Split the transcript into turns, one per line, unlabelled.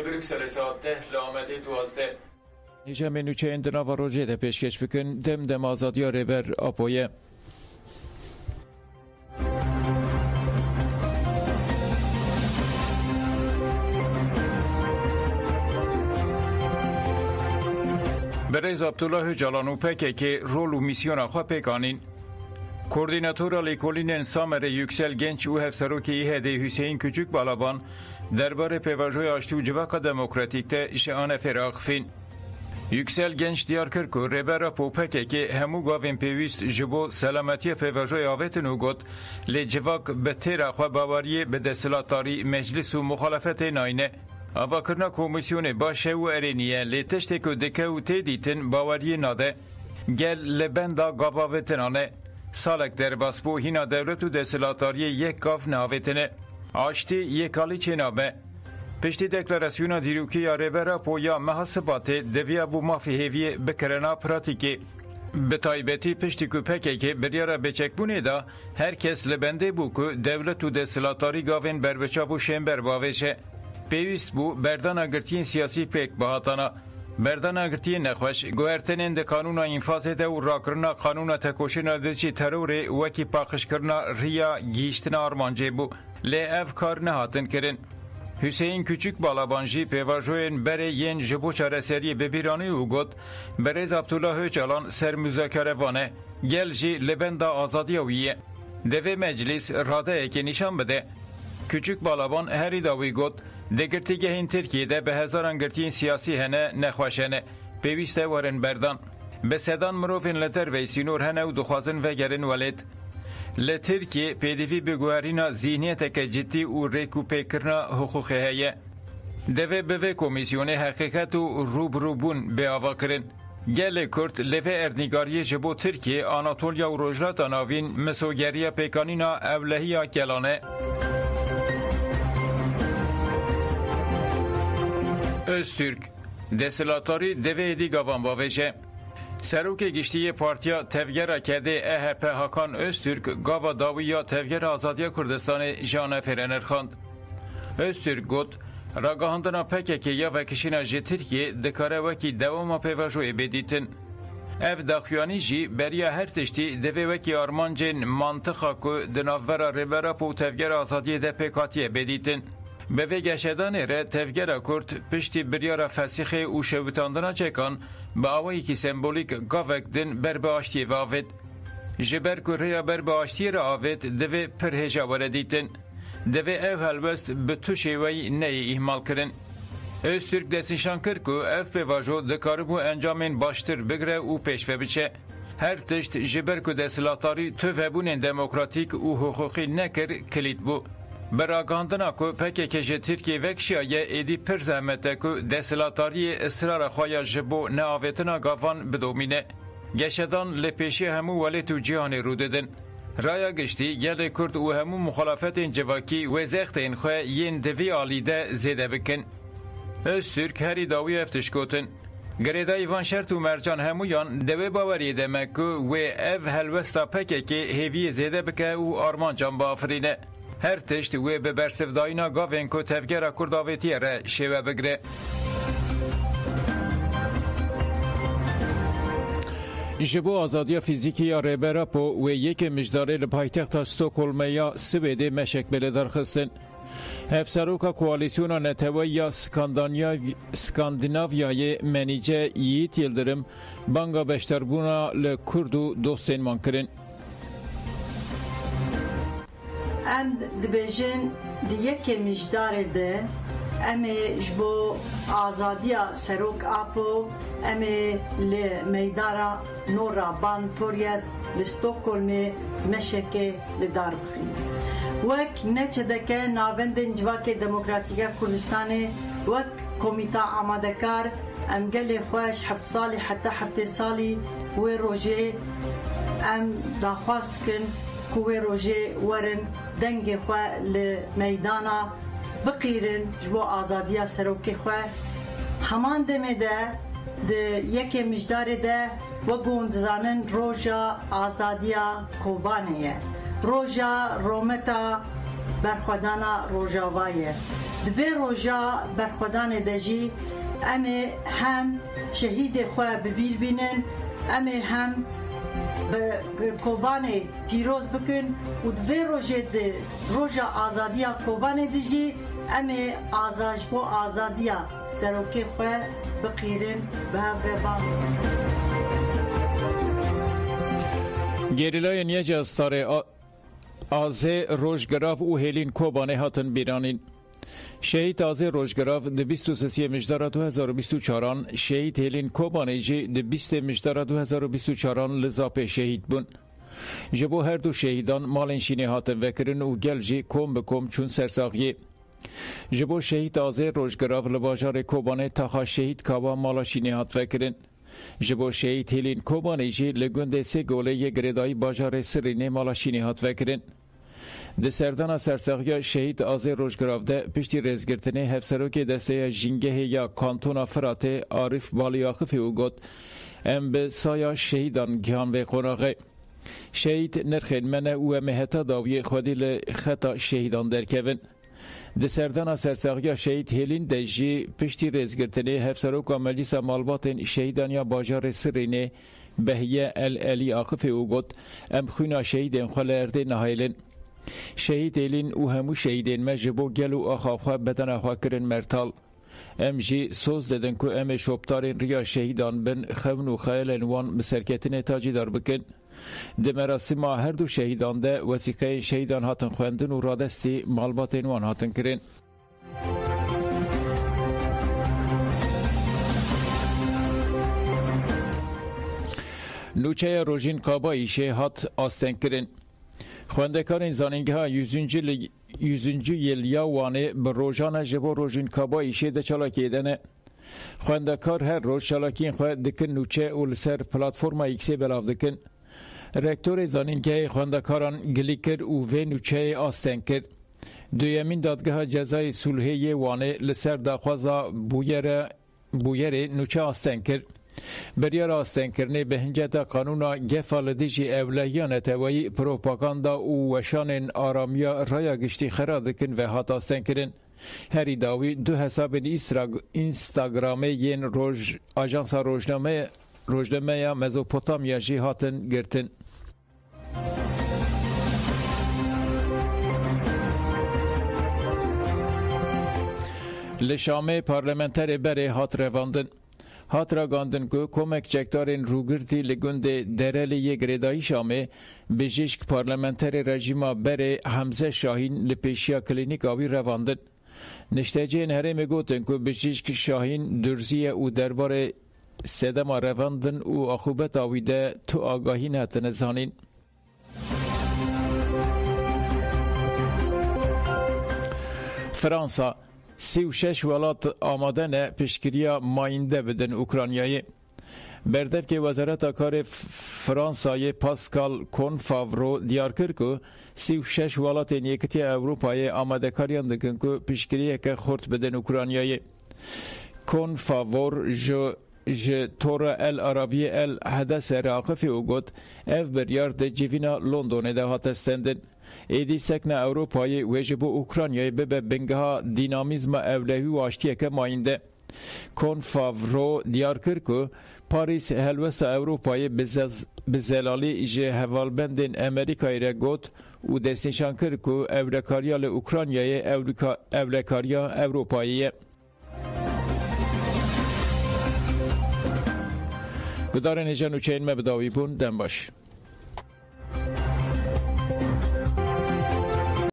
لبرکسل ساعت 10 لامده 12
نیجه نوچه اندنا و روژه ده پیشکش بکن دم آزادی ریبر آپویه. برای عبدالله هجالان و پکه که رول و میسیون خواه پیکانین کوردیناتور لیکولین سامر یکسل گنچ و هفسروکی ایهده حسین کچک بالابان درباره پیواجوی آشتی و جواق دموکراتیک ده شعان فراغ فین. یکسل گنچ دیار کرد که ریبر پوپکه که همو گاوین پیویست جبو سلامتی پیواجوی آویتن و گد لی جواق به تیر خواه باوری به دستلاتاری مجلس و مخالفت ناینه آوا کرنا کمیسیون باشه و ارینیه لی تشتی که دکه و تیدیتن باوری ناده گل لبندا گاواویتنانه سالک در باسپو هینا دولت و دستلاتاری یک گاف ناویتنه آشتی یکالی چنابه پشتی دکلاراسیونا دیروکی یا ریبرا پویا محاسباته دویا بو مافی هیوی بکرنا پراتیکی به تایبتی پشتی که پکه که بریارا بچکبونه دا هر کس لبنده بو که دولت و دستلاتاری گاوین بربچا و شنبر باوشه پیوست بو بردان اگرتین سیاسی پیک بهاتانا بردان اگرتین نخوش گوهرتنین ده قانون انفاظ ده و راکرنا قانون تکوشن دچی ترور وکی پاکش کرنا ریا گیشتن آرمانجه بو لی اف کار نهاتن کرن حسین کچک بالابانجی پیواجوین بره ین جبو چارسری ببیرانی و گد برز عبدالله هجالان سر مذاکره وانه گل جی لبندا آزادی ویه دوی مجلس راده اکی نشان بده کچک بالابان هری داوی گد دگرتیگه این ترکیه به هزاران گرتین سیاسی هنه نخواشنه پیوسته ورن بردان به سدان مروفین لتر و سینور هنه و دخوازن و گرن ولید لترکیه پیدیوی بگوهرینا ذهنیت که جدی و ریکو پیکرنا حقوقی هیه دوه بوه کمیسیون حقیقت و روبروبون به آوا کرن گل کرد لوه اردنگاری جبو ترکیه آناتولیا و روجلات آناوین مسوگری پیکانینا اولهی کلانه Öztürk دستلاتاری دوی دی گاوان باوشه سروک گشتی پارتیا تفگر کده EHP هاکان öztürk گاوا داوی یا تفگر آزادی کردستان جان فرنر خواند. öztürk گفت راگاهاندنا پکه یا وکشینا جی ترکیه دکاره وکی دوام پیواجوی بدیتن اف داخوانی جی بریا هر تشتی دوی وکی آرمانجین منطقه که دنافورا ریبرا پو تفگر آزادی ده پیکاتیه بدیتن به وگشدان ره تفگر کرد پشتی بریار فسیخ او شویتاندنا چکان با آوایی که سمبولیک گاوک دن بر به آشتی و آوید جبر که بر به آشتی را آوید دوی پرهجا وردیتن دوی او هلوست به تو شوی نی احمال کرن öztürk دستنشان کرد که اف به واجو دکاربو انجامین باشتر بگره او پیشوه بچه هر تشت جبر که دستلاتاری تو وبون دموکراتیک و حقوقی نکر کلید بو براگاندنا که پکه که ترکیه وکشیایه ایدی پر زحمته که دستلاتاری اصرار خوایا جبو ناویتنا گاوان بدومینه گشدان لپیشی همو ولی تو جهان رو ددن رایا گشتی گل کرد و همو مخالفت جواکی و زخت این خواه ین دوی آلیده زیده بکن öztürk هری داوی افتش کتن گریده ایوان شرط و مرجان همویان دوی باوری دمکو و او هلوستا پکه که هیوی زیده بکه و آرمان جان بافرینه هر تشت و به برسفداینا گاوین که تفگر کرداویتی را شوه بگره جبو آزادی فیزیکی یا ریبرا پو و یک مجداره لپایتخت استوکولم یا سویده مشک بله درخستن افسروکا کوالیسیونا نتوی یا سکاندیناویای منیجه ییت یلدرم بانگا بشتربونا لکردو دوستین من کرن
ام دبیجن دیگه مجدار ده امی جبو آزادیا سروک آپو امی لمیدارا نورا بان توریت لستوکولم مشکه لدار بخین وک نچه دکه ناوندن جواک دموکراتیک کردستان وک کمیتا آمادکار ام گل خوش 7 سالی حتی 7 سالی و روژه ام داخواست کن کوه روژه ورن دنگ خواه لمیدانا بقیرن جبو آزادیا سروک خواه همان دمه ده یکی مجدار ده و گوندزانن روژا آزادیا کوبانه روژا رومتا برخودانا روژاوایه دوی روژا برخودان دجی امی هم شهید خواه ببیر بینن امی هم کوبان پیروز بکن و دوی روژا آزادی کوبان دجی امی آزاش بو آزادی سروکی خواه بقیرن به هفربان
گریلای نیج استار آزه روشگراف و هلین کوبانه هاتن بیرانین. شهید آزه روشگراف ده 23 مجدار 2024 شهید هلین کوبانه جی ده 20 مجدار 2024 لزاپ شهید بون. جبو هر دو شهیدان مالنشینی هاتن وکرن و گل جی کم بکم چون سرساقیه. جبو شهید آزه روشگراف لباجار کوبانه تاخا شهید کابا مالشینی هات وکرن. جبو شهید هلین کوبانه جی لگنده سه گوله ی گردایی باجار سرینه مالشینی هات وکرن. ده سردان سرساقیا شهید آزه روشگراف ده پشتی رزگرتنه هفسروک دسته جنگه یا کانتونا فراته عارف بالیاخفی او گد ام به سایا شهیدان گیان و قناغه. شهید نرخین منه او مهتا داوی خودی لخطا شهیدان درکوین. ده سردان سرساقیا شهید هلین ده جی پشتی رزگرتنه هفسروک و مجلس مالباتن شهیدان یا باجار سرینه بهیه الی آخفی او گد ام خوینا شهیدن خلرده نهایلن. شهید ایلین و همو شهیدین مجبو گل و آخواه بدن آخواه کرن مرتال. ام جی سوز دادن که ام شبتارین ریا شهیدان بن خون و خیل وان بسرکتین تاجی دار بکن. ده مراسم هر دو شهیدان ده وسیقه شهیدان هاتن خوندن و رادستی مالباتین وان هاتن کرن. نوچه روژین قابایشه هات آستن کرن. خواندکارین زانینگه ها یوزنجو یلیا وانه بر روژانه جبو روژین کابایی شده چالاکی دنه. خواندکار هر روز چالاکین خواهد دکن نوچه و لسر پلاتفورم ایکسی بلاف دکن. رکتور زانینگه خواندکاران گلیکر و وی نوچه آستن کرد. دویمین دادگاه جزای سلحه وانه لسر داخوازا بویر نوچه آستن کرد. بریار آستن کرنه به هنجت قانونا گفال دیجی اولیان توایی پروپاگاندا و وشان آرامیا رای گشتی خرادکن و هات آستن کرن. هری داوی دو حساب اینستاگرامه ین آژانس روزنامه یا مزوپوتامیا جی هاتن گرتن. لشامه پارلمنتر بره هات رواندن. هات را گاندن که کمک چکتارین روگرتی لگنده درلی یک ردایی شامه بجیشک پارلمنتر رژیما بره حمزه شاهین لپیشیا کلینیک آوی رواندن. نشتجین هرم گوتن که بجیشک شاهین درزیه او دربار سدما رواندن و آخوبت آویده تو آگاهی نتن زانین. فرانسا 36 ولات آمادن پیشگیری ماینده بدن اوکراینیایی. بردر که وزارت کار فرانسای پاسکال کونفاورو دیار کرد که 36 ولات یکتی اروپای آماده کاریان دکن که پیشگیری که خورد بدن اوکراینیایی. کونفاور ج تور العربی الحدث راقفی او گفت اف بریار ده جیوینا لندن ده هات استندن. ایدی سکن اروپای وجب اوکراینای به بنگها دینامیزم اولوی و آشتیه که ماینده. کونفاورو دیار کرد که پاریس هلوست اروپای بزلالی جه هوالبندین امریکای را گفت و دستنشان کرد که اولکاریا اوکراینای اولکاریا اروپاییه. گدار نجانو چین مبداوی بون دن باش.